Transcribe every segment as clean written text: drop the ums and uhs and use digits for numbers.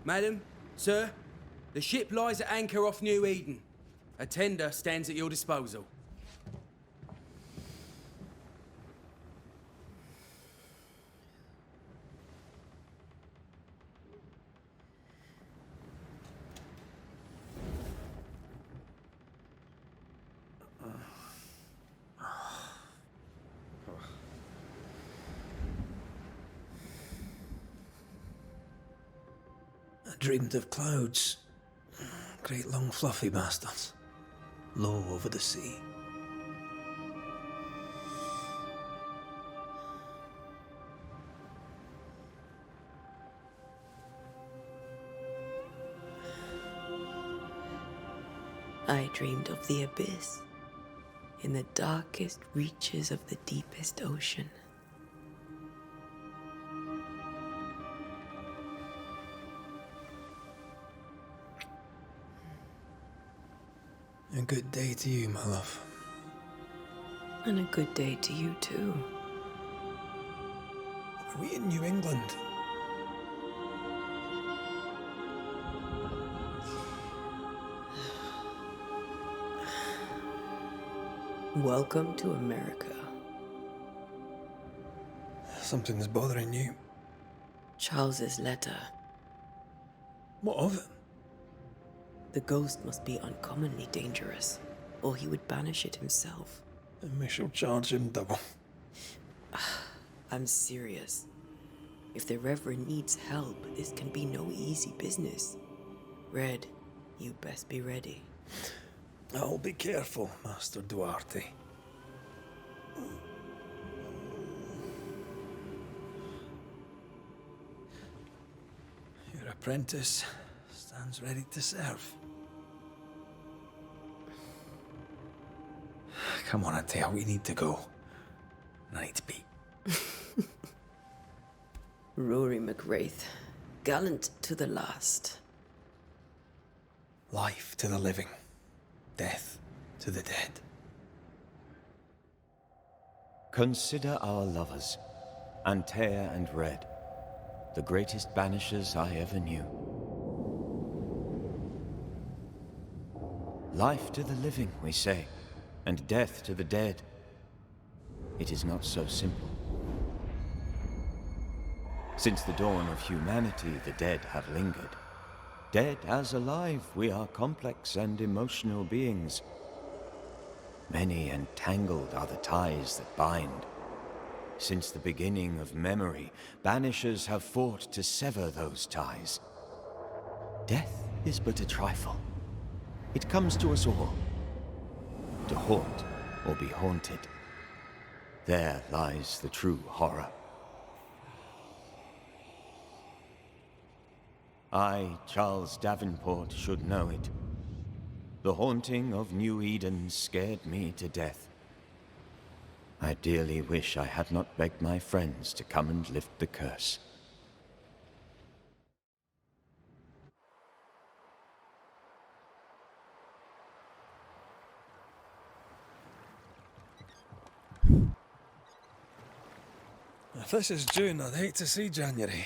Madam, sir, the ship lies at anchor off New Eden. A tender stands at your disposal. I dreamed of clouds. Great long fluffy bastards. Low over the sea. I dreamed of the abyss, in the darkest reaches of the deepest ocean. A good day to you, my love. And a good day to you, too. Are we in New England? Welcome to America. Something's bothering you. Charles's letter. What of it? The ghost must be uncommonly dangerous, or he would banish it himself. And we shall charge him double. I'm serious. If the Reverend needs help, this can be no easy business. Red, you best be ready. I'll be careful, Master Duarte. Your apprentice stands ready to serve. Come on, Antea, we need to go. Night beat. Rory McWraith, gallant to the last. Life to the living. Death to the dead. Consider our lovers, Antea and Red, the greatest banishers I ever knew. Life to the living, we say, and death to the dead. It is not so simple. Since the dawn of humanity, the dead have lingered. Dead as alive, we are complex and emotional beings. Many and tangled are the ties that bind. Since the beginning of memory, banishers have fought to sever those ties. Death is but a trifle. It comes to us all. To haunt or be haunted. There lies the true horror. I, Charles Davenport, should know it. The haunting of New Eden scared me to death. I dearly wish I had not begged my friends to come and lift the curse. If this is June, I'd hate to see January.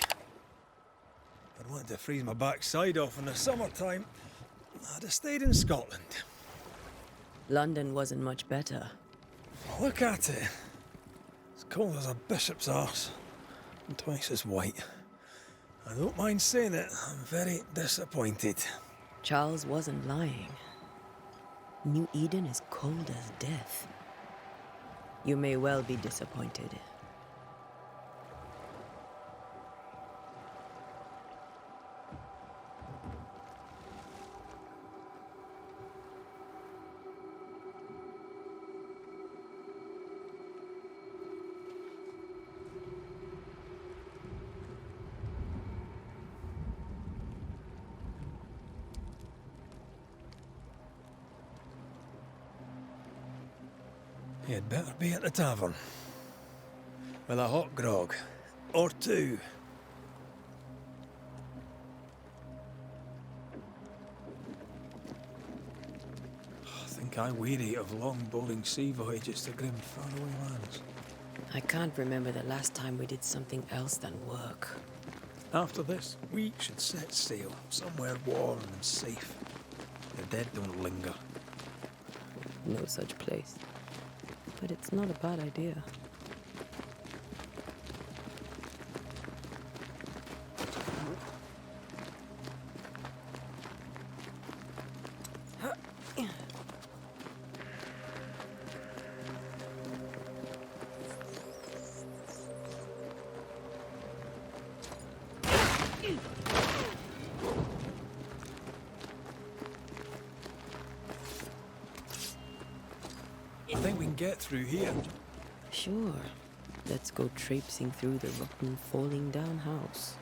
I'd want to freeze my backside off in the summertime. I'd have stayed in Scotland. London wasn't much better. Look at it. It's cold as a bishop's arse. And twice as white. I don't mind saying it, I'm very disappointed. Charles wasn't lying. New Eden is cold as death. You may well be disappointed. You'd better be at the tavern. With a hot grog. Or two. I think I weary of long, boring sea voyages to grim, faraway lands. I can't remember the last time we did something else than work. After this, we should set sail somewhere warm and safe. The dead don't linger. No such place. But it's not a bad idea. I think we can get through here. Sure. Let's go traipsing through the rotten, falling down house.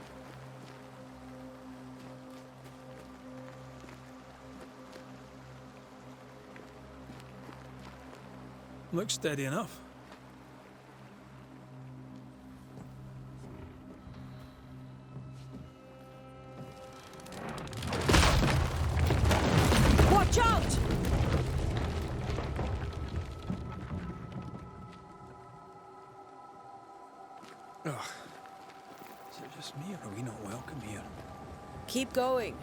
Looks steady enough. Watch out! Ugh. Is it just me, or are we not welcome here? Keep going.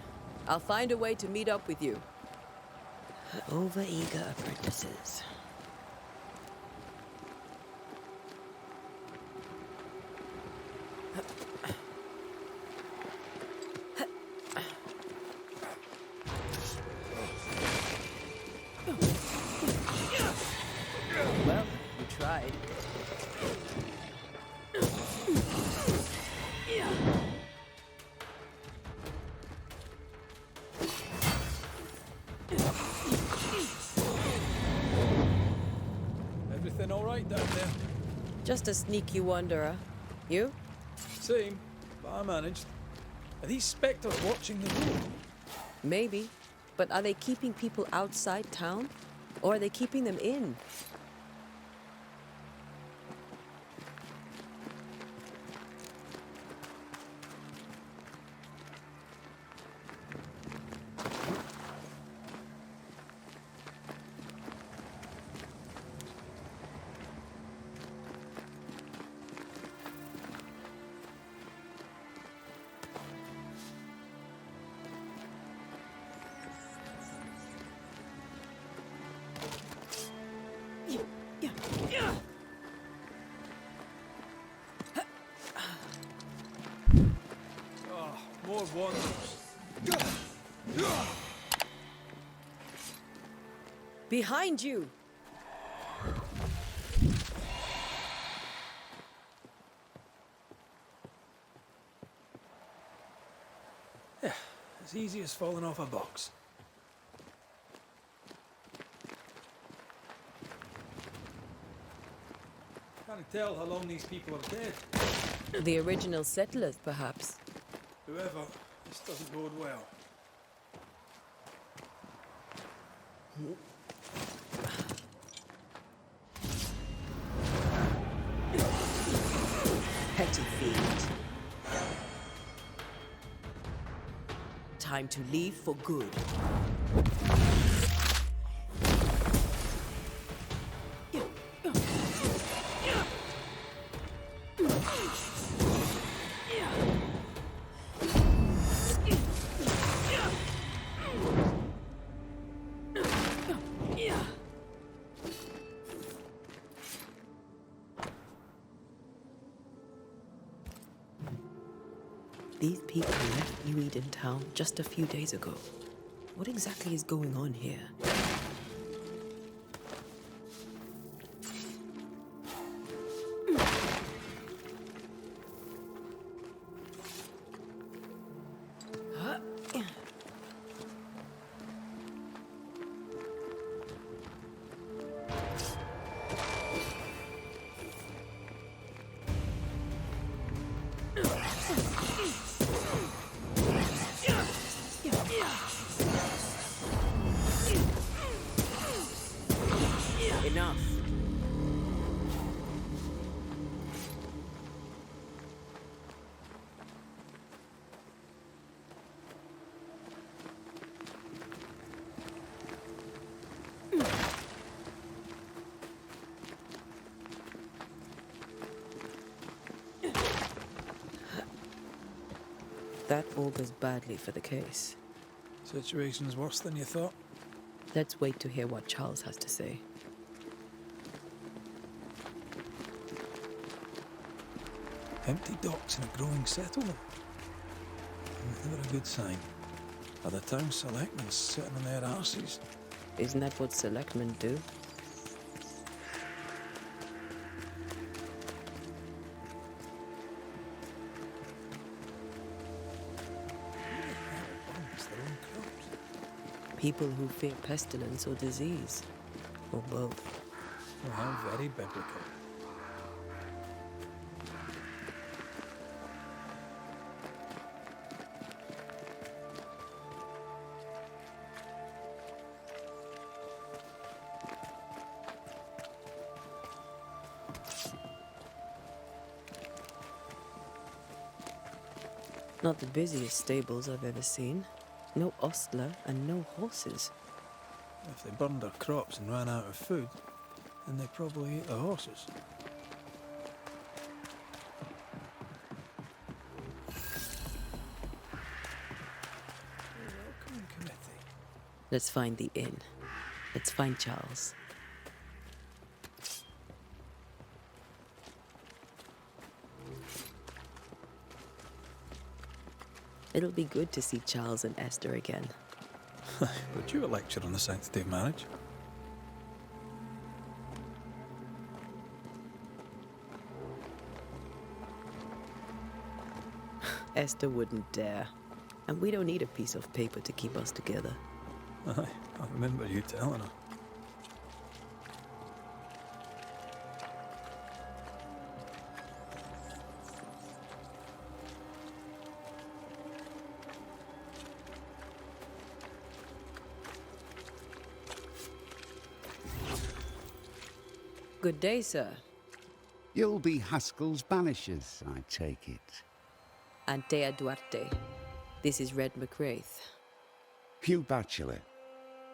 I'll find a way to meet up with you. Overeager apprentices. Well, you tried. Everything all right down there? Just a sneaky wanderer. You? Same, but I managed. Are these spectres watching the road? Maybe. But are they keeping people outside town? Or are they keeping them in? More wanderers. Behind you! Yeah, as easy as falling off a box. Can't tell how long these people are dead. The original settlers, perhaps. Whoever, this doesn't bode well. Petty fiend. Time to leave for good. These people left New Eden town just a few days ago. What exactly is going on here? That augurs badly for the case. Situation's worse than you thought. Let's wait to hear what Charles has to say. Empty docks in a growing settlement. Never a good sign. Are the town selectmen sitting on their arses? Isn't that what selectmen do? People who fear pestilence or disease, or both. Oh, how very biblical. Not the busiest stables I've ever seen. No ostler and no horses. If they burned their crops and ran out of food, then they probably ate the horses. Welcome committee. Let's find the inn. Let's find Charles. It'll be good to see Charles and Esther again. But you a lecture on the sanctity of marriage? Esther wouldn't dare. And we don't need a piece of paper to keep us together. Aye, I remember you telling her. Good day, sir. You'll be Haskell's Banishers, I take it. Antea Duarte. This is Red McWraith. Hugh Bachelor.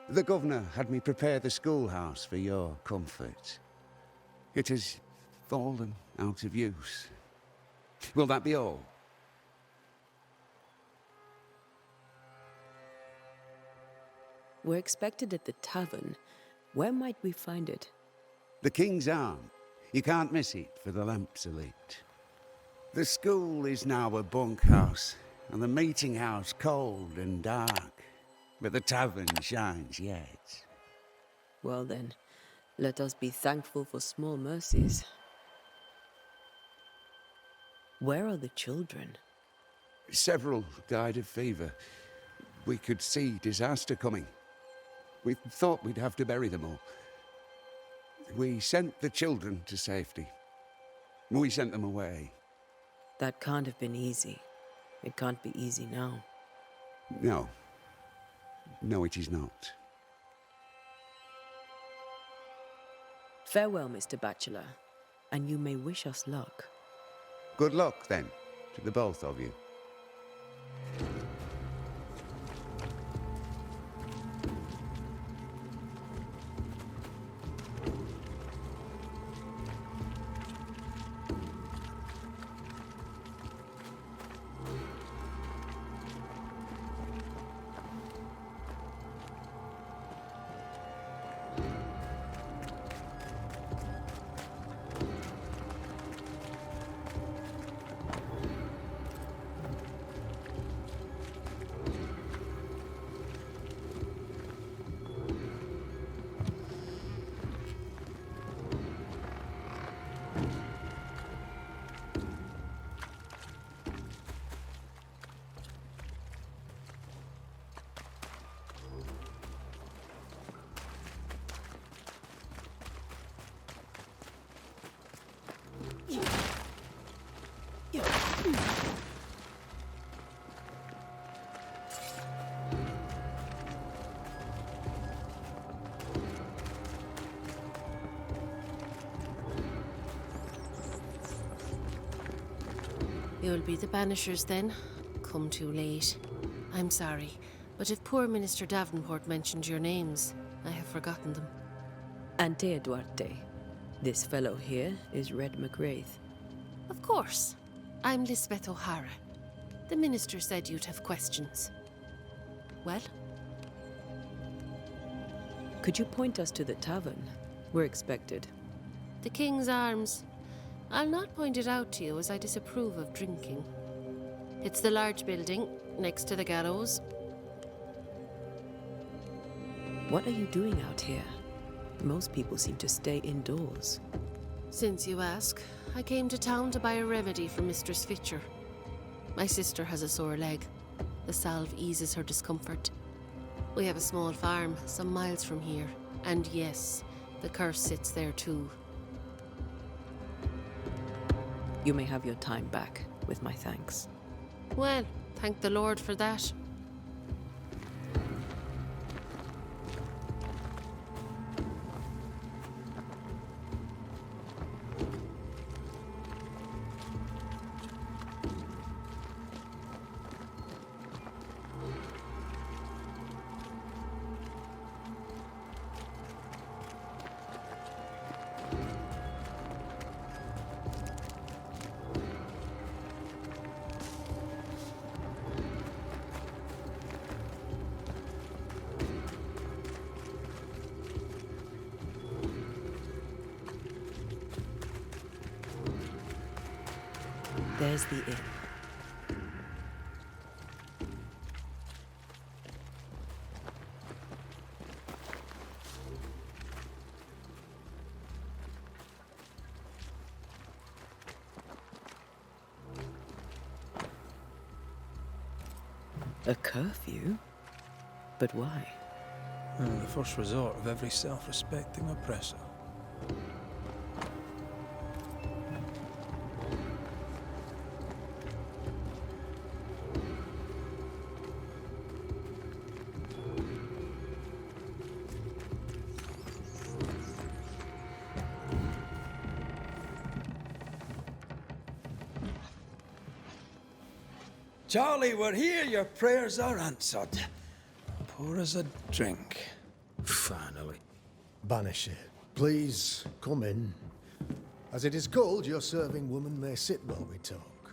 The governor had me prepare the schoolhouse for your comfort. It has fallen out of use. Will that be all? We're expected at the tavern. Where might we find it? The King's Arm. You can't miss it, for the lamps are lit. The school is now a bunkhouse, and the meeting house cold and dark. But the tavern shines yet. Well then, let us be thankful for small mercies. Where are the children? Several died of fever. We could see disaster coming. We thought we'd have to bury them all. We sent the children to safety. We sent them away. That can't have been easy. It can't be easy now. No. No, it is not. Farewell, Mr. Bachelor, and you may wish us luck. Good luck, then, to the both of you. You'll be the Banishers then? Come too late. I'm sorry, but if poor Minister Davenport mentioned your names, I have forgotten them. Antea Duarte. This fellow here is Red McWraith. Of course. I'm Lisbeth O'Hara. The minister said you'd have questions. Well? Could you point us to the tavern? We're expected. The King's Arms. I'll not point it out to you as I disapprove of drinking. It's the large building, next to the gallows. What are you doing out here? Most people seem to stay indoors. Since you ask, I came to town to buy a remedy for Mistress Fitcher. My sister has a sore leg. The salve eases her discomfort. We have a small farm, some miles from here. And yes, the curse sits there too. You may have your time back, with my thanks. Well, thank the Lord for that. There's the inn. A curfew? But why? The first resort of every self-respecting oppressor. Charlie, we're here. Your prayers are answered. Pour us a drink. Finally. Banisher, please come in. As it is cold, your serving woman may sit while we talk.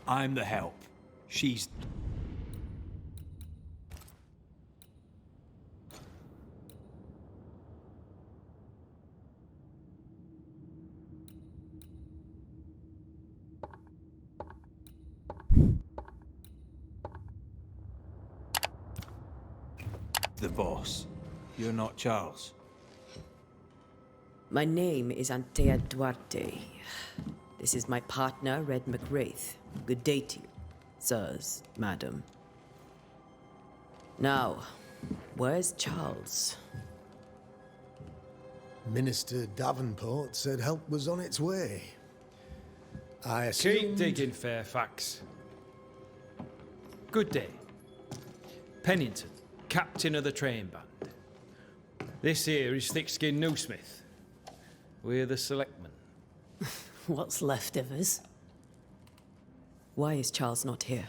I'm the help. She's... the boss. You're not Charles. My name is Antea Duarte. This is my partner, Red McWraith. Good day to you, sirs, madam. Now, where's Charles? Minister Davenport said help was on its way. I Keep assumed... digging, Fairfax. Good day. Pennington, captain of the train band. This here is Thick-Skinned Newsmith. We're the selectmen. What's left of us? Why is Charles not here?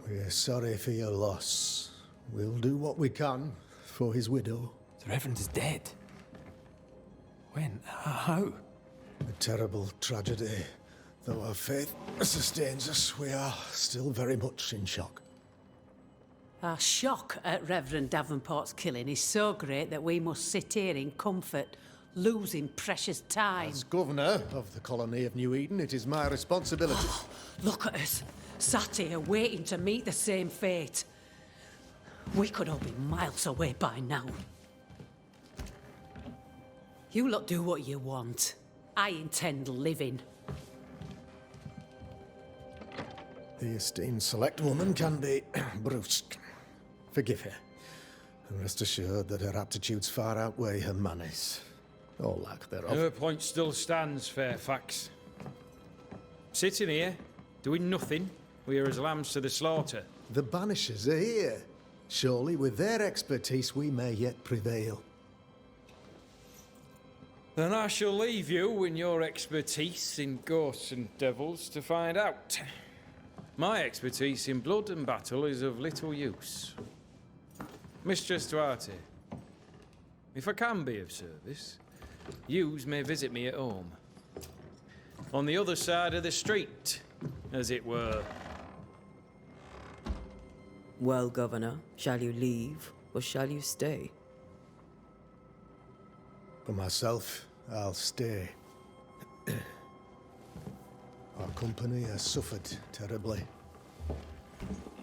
We're sorry for your loss. We'll do what we can for his widow. The Reverend is dead. When? How? A terrible tragedy. Though our faith sustains us, we are still very much in shock. Our shock at Reverend Davenport's killing is so great that we must sit here in comfort, losing precious time. As governor of the colony of New Eden, it is my responsibility. Look at us, sat here waiting to meet the same fate. We could all be miles away by now. You lot do what you want. I intend living. The esteemed select woman can be brusque. Forgive her. And rest assured that her aptitudes far outweigh her manners. Or lack thereof. Her point still stands, Fairfax. Sitting here, doing nothing, we're as lambs to the slaughter. The Banishers are here. Surely with their expertise we may yet prevail. Then I shall leave you and your expertise in ghosts and devils to find out. My expertise in blood and battle is of little use. Mistress Duarte, if I can be of service, yous may visit me at home. On the other side of the street, as it were. Well, Governor, shall you leave or shall you stay? For myself, I'll stay. Our company has suffered terribly.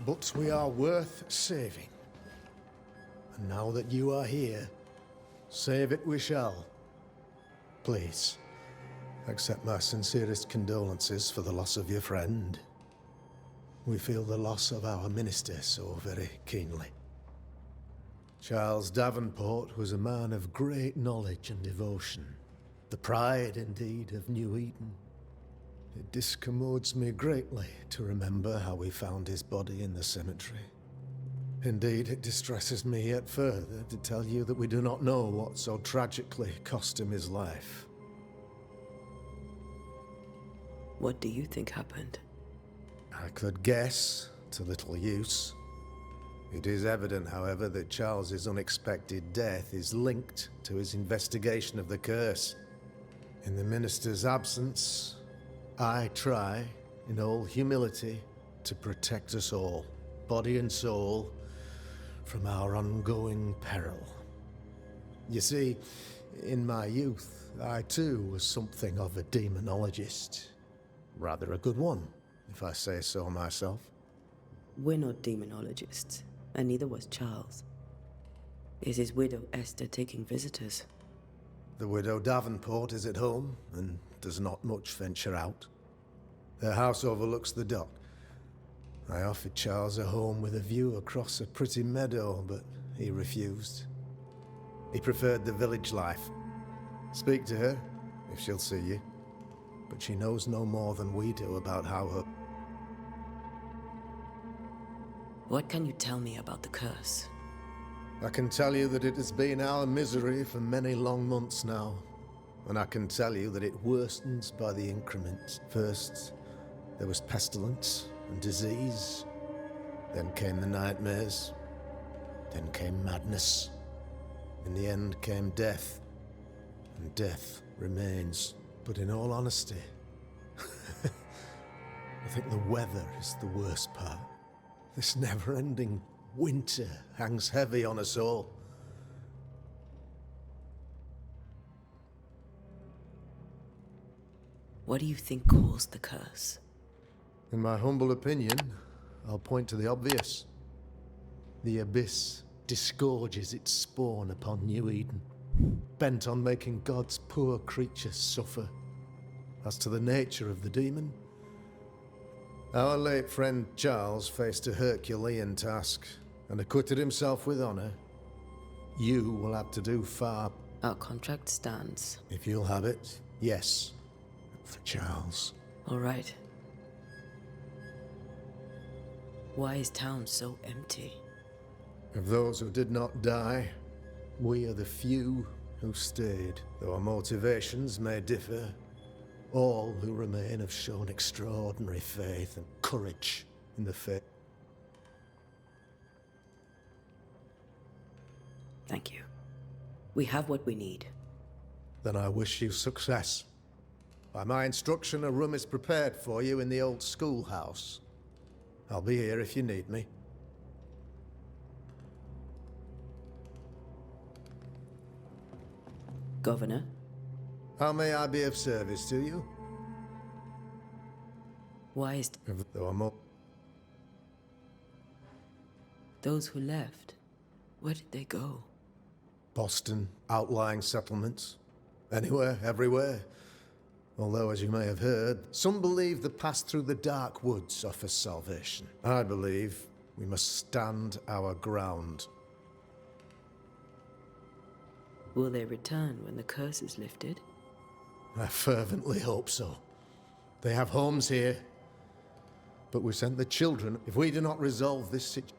But we are worth saving. And now that you are here, save it we shall. Please, accept my sincerest condolences for the loss of your friend. We feel the loss of our minister so very keenly. Charles Davenport was a man of great knowledge and devotion. The pride, indeed, of New Eden. It discommodes me greatly to remember how we found his body in the cemetery. Indeed, it distresses me yet further to tell you that we do not know what so tragically cost him his life. What do you think happened? I could guess, to little use. It is evident, however, that Charles's unexpected death is linked to his investigation of the curse. In the minister's absence, I try, in all humility, to protect us all, body and soul, from our ongoing peril. You see, in my youth, I too was something of a demonologist. Rather a good one, if I say so myself. We're not demonologists, and neither was Charles. Is his widow Esther taking visitors? The widow Davenport is at home, and does not much venture out. Her house overlooks the dock. I offered Charles a home with a view across a pretty meadow, but he refused. He preferred the village life. Speak to her, if she'll see you. But she knows no more than we do about how her... What can you tell me about the curse? I can tell you that it has been our misery for many long months now. And I can tell you that it worstens by the increments. First, there was pestilence and disease. Then came the nightmares. Then came madness. In the end came death. And death remains. But in all honesty, I think the weather is the worst part. This never-ending winter hangs heavy on us all. What do you think caused the curse? In my humble opinion, I'll point to the obvious. The abyss disgorges its spawn upon New Eden, bent on making God's poor creatures suffer. As to the nature of the demon, our late friend Charles faced a Herculean task and acquitted himself with honor. You will have to do far. Our contract stands. If you'll have it, yes, for Charles. All right. Why is town so empty? Of those who did not die, we are the few who stayed. Though our motivations may differ, all who remain have shown extraordinary faith and courage in the faith. Thank you. We have what we need. Then I wish you success. By my instruction, a room is prepared for you in the old schoolhouse. I'll be here if you need me. Governor? How may I be of service to you? Why is... There are more. Those who left, where did they go? Boston, outlying settlements. Anywhere, everywhere. Although, as you may have heard, some believe the path through the dark woods offers salvation. I believe we must stand our ground. Will they return when the curse is lifted? I fervently hope so. They have homes here. But we sent the children. If we do not resolve this situation...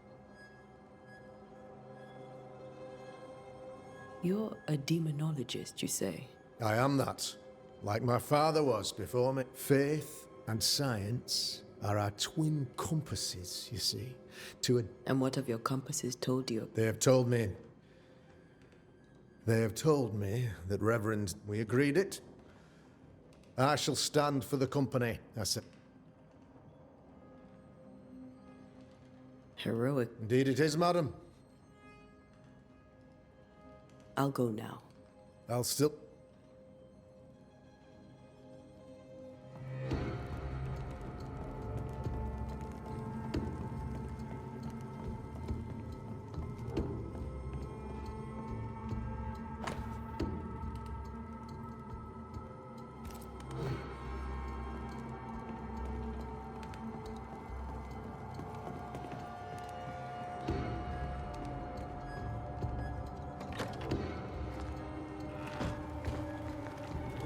You're a demonologist, you say? I am that. Like my father was before me. Faith and science are our twin compasses, you see. And what have your compasses told you? They have told me that Reverend... We agreed it. I shall stand for the company, I said. Heroic. Indeed it is, madam. I'll go now. I'll still...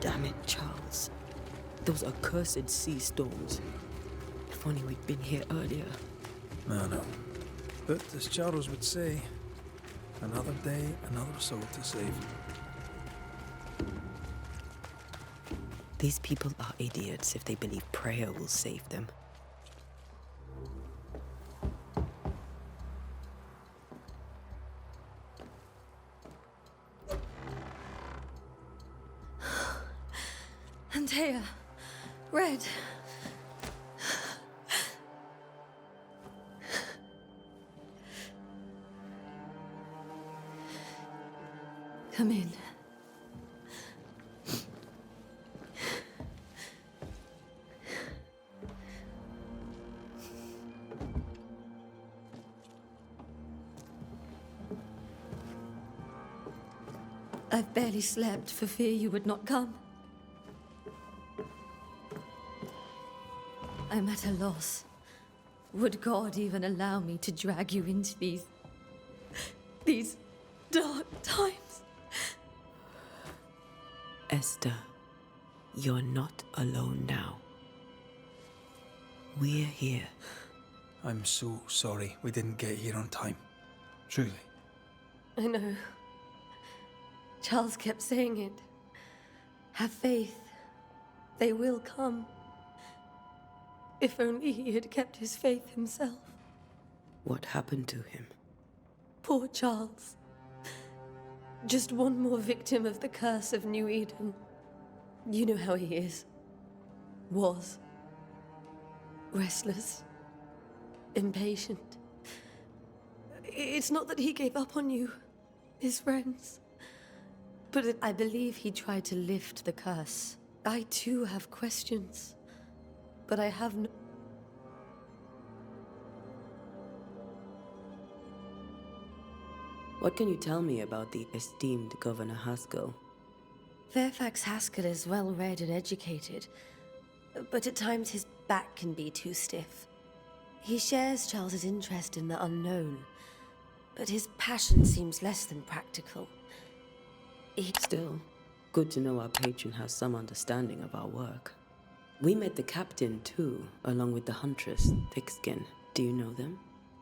Damn it, Charles. Those accursed sea storms. If only we'd been here earlier. No. But as Charles would say, another day, another soul to save. These people are idiots if they believe prayer will save them. Antea, Red. Come in. I've barely slept for fear you would not come. I'm at a loss. Would God even allow me to drag you into these dark times? Esther, you're not alone now. We're here. I'm so sorry we didn't get here on time. Truly. I know. Charles kept saying it. Have faith. They will come. If only he had kept his faith himself. What happened to him? Poor Charles. Just one more victim of the curse of New Eden. You know how he is. Was. Restless. Impatient. It's not that he gave up on you, his friends. But I believe he tried to lift the curse. I too have questions. But I have no... What can you tell me about the esteemed Governor Haskell? Fairfax Haskell is well read and educated, but at times his back can be too stiff. He shares Charles's interest in the unknown, but his passion seems less than practical. Still, good to know our patron has some understanding of our work. We met the captain too, along with the huntress, Thickskin. Do you know them?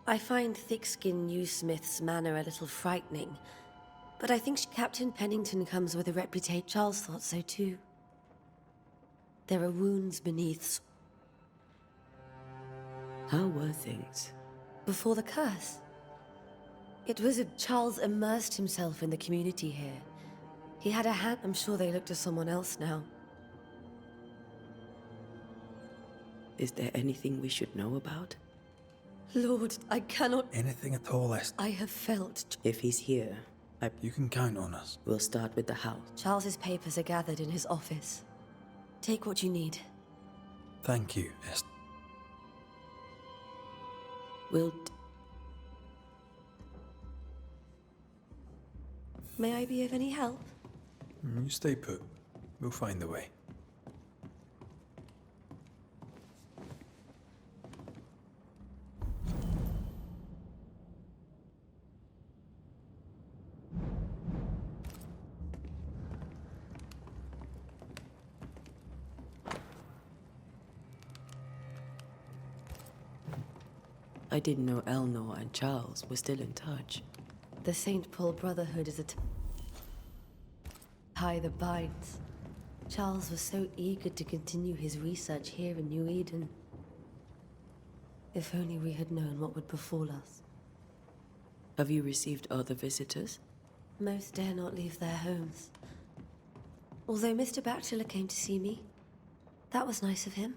I find Thickskin Newsmith's manner a little frightening, but I think Captain Pennington comes with a reputation. Charles thought so too. There are wounds beneath. How were things? Before the curse. It was Charles immersed himself in the community here. He had a hand. I'm sure they look to someone else now. Is there anything we should know about? Lord, I cannot... Anything at all, Esther. I have felt... If he's here, You can count on us. we'll start with the house. Charles's papers are gathered in his office. Take what you need. Thank you, Esther. May I be of any help? You stay put. We'll find the way. I didn't know Eleanor and Charles were still in touch. The St. Paul Brotherhood is a tie that binds. Charles was so eager to continue his research here in New Eden. If only we had known what would befall us. Have you received other visitors? Most dare not leave their homes. Although Mr. Bachelor came to see me, That was nice of him.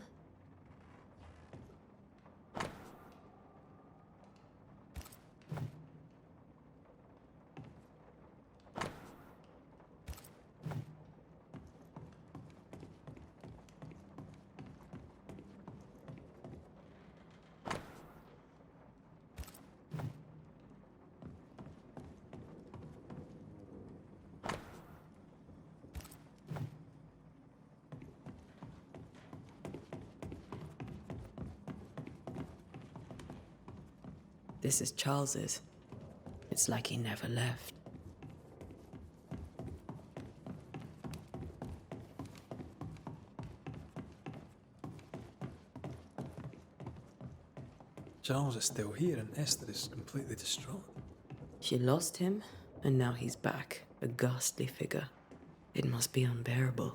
This is Charles's. It's like he never left. Charles is still here and Esther is completely distraught. She lost him, and now he's back, a ghastly figure. It must be unbearable.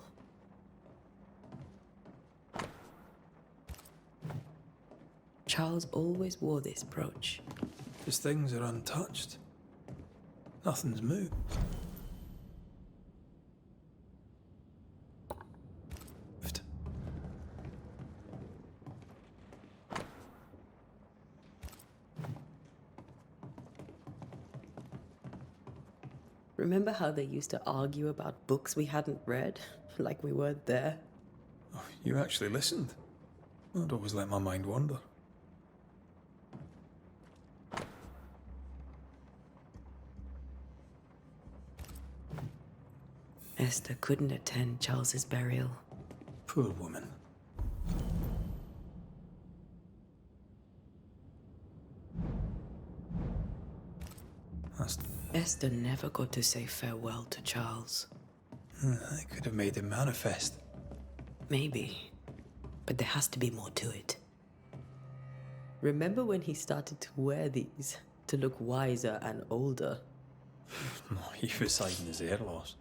Charles always wore this brooch. His things are untouched. Nothing's moved. Remember how they used to argue about books we hadn't read? Like we weren't there? Oh, you actually listened? I'd always let my mind wander. Esther couldn't attend Charles's burial. Poor woman. Esther never got to say farewell to Charles. I could have made him manifest. Maybe. But there has to be more to it. Remember when he started to wear these to look wiser and older? He was hiding his hair loss.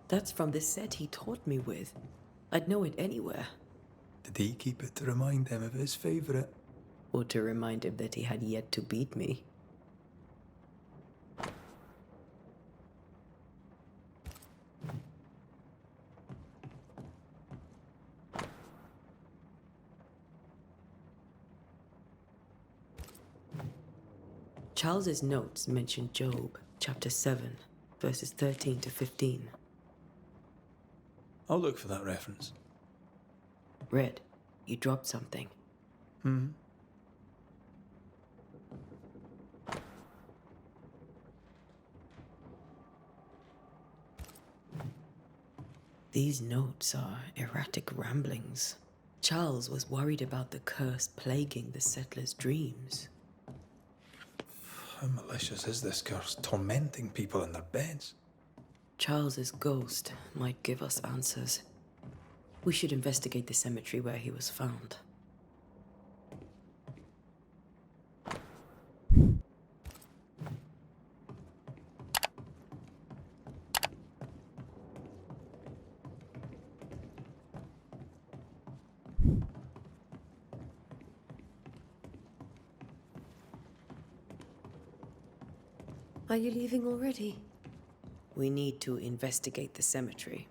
That's from the set he taught me with. I'd know it anywhere. Did he keep it to remind him of his favourite? Or to remind him that he had yet to beat me. Charles's notes mention Job, chapter 7, verses 13 to 15. I'll look for that reference. Red, you dropped something. These notes are erratic ramblings. Charles was worried about the curse plaguing the settlers' dreams. How malicious is this curse, tormenting people in their beds? Charles's ghost might give us answers. We should investigate the cemetery where he was found. Are you leaving already? We need to investigate the cemetery.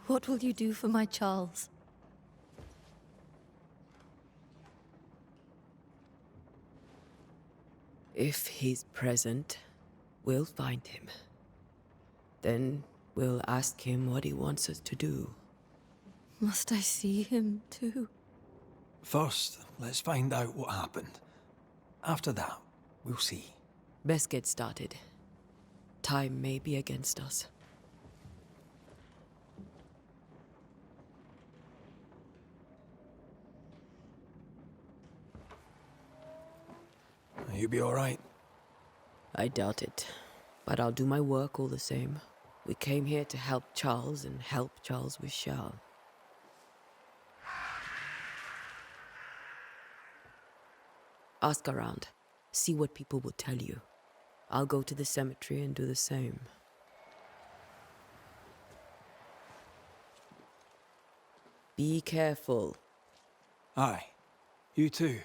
What will you do for my Charles? If he's present, we'll find him. Then we'll ask him what he wants us to do. Must I see him too? First, let's find out what happened. After that, we'll see. Best get started. Time may be against us. You be all right? I doubt it, but I'll do my work all the same. We came here to help Charles and help Charles we shall. Ask around. See what people will tell you. I'll go to the cemetery and do the same. Be careful. Aye. You too.